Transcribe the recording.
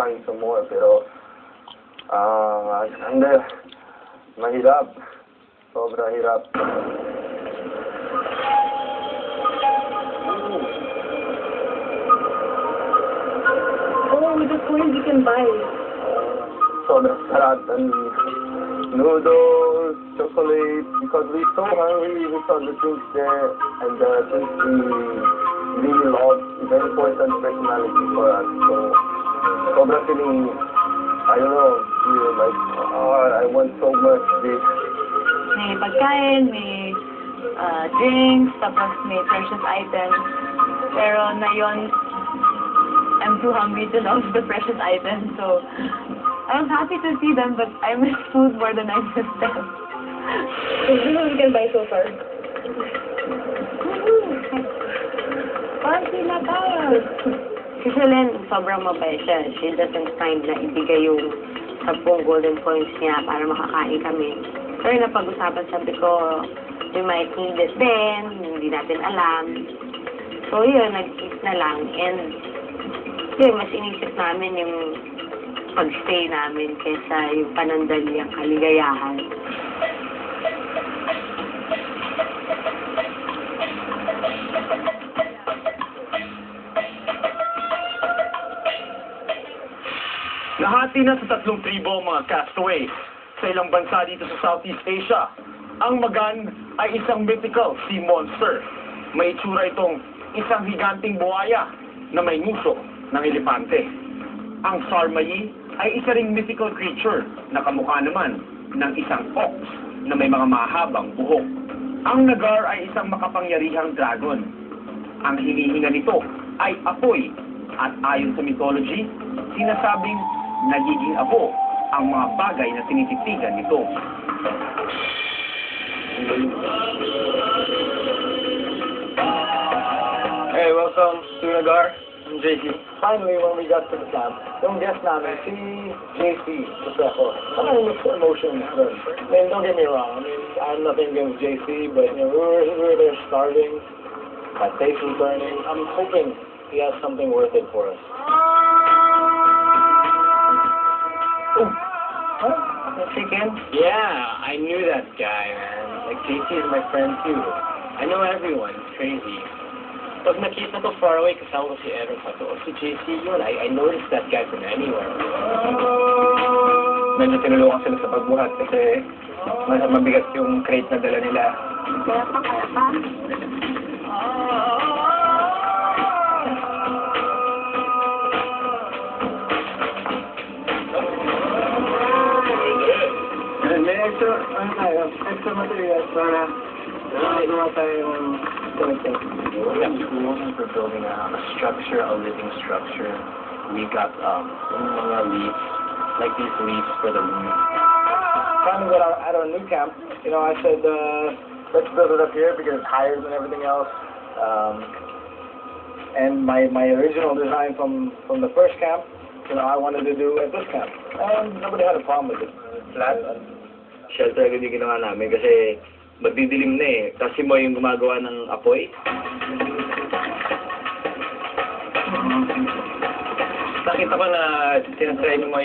find some more, pero, hindi, mahirap. Sobra hirap. Oh, with the coins you can buy. Sobrang sarap. And noodles, chocolate, because we're so hungry, we saw the things there, and the things we really love, very important personality for us. So, sobrang feeling, I don't know, feel like, I want so much this. May pagkain, may drinks, tapos may precious items. Pero na yun, I'm too hungry to love the precious items. So, I'm happy to see them, but I miss food more than I miss them. So, this is what we can buy so far. Party na tayo! Si Selene, sobrang mabait siya. She doesn't mind na ibigay yung 10 golden coins niya para makakain kami. Pero napag-usapan, sabi ko, we might need it din, hindi natin alam. So yun, nag-isip na lang. And yun, mas inisip namin yung pag-stay namin kaysa yung panandali ang kaligayahan. Nahati na sa 3 tribo ang mga castaway sa ilang bansa dito sa Southeast Asia. Ang Magan ay isang mythical sea monster. May itsura itong isang higanting buhaya na may nguso ng elepante. Ang Sarmayi ay isa ring mythical creature na kamukha naman ng isang ox na may mga mahabang buhok. Ang Nagar ay isang makapangyarihang dragon. Ang hinihinga nito ay apoy at ayon sa mythology, sinasabing nagiging abo ang mga bagay na tinititigan nito. Hey, welcome to Nagar. I'm JC. Finally, when we got to the camp, yung guest namin, si JC, Paseco. Parang mixed emotions dun. I mean, don't get me wrong. I mean, I have nothing against JC, but you know, we were there starving. My face was burning. I'm hoping he has something worth it for us. Huh? Chicken? Yeah, I knew that guy, man. Like, JC is my friend, too. I know everyone. It's crazy. Pag nakita ko far away, kasama ko si Evan, sabi ko, si JC yun. I noticed that guy from anywhere. Medyo tinulungan sila sa pagbuhat kasi mas mabigat yung crate na dala nila. Kaya pa. May extra materials para magawa tayo ng content. We have tools for building a structure, a living structure. We got mga leaves, like these leaves for the roof. Trying to get at our new camp, you know, I said, let's build it up here because it's higher than everything else. And my original design from the first camp, you know, I wanted to do at this camp. And nobody had a problem with it. Flat. Shelter agad yung ginawa namin kasi magdidilim na eh. Tapos si Moy yung gumagawa ng apoy. Nakita ko na tinatry ni Moy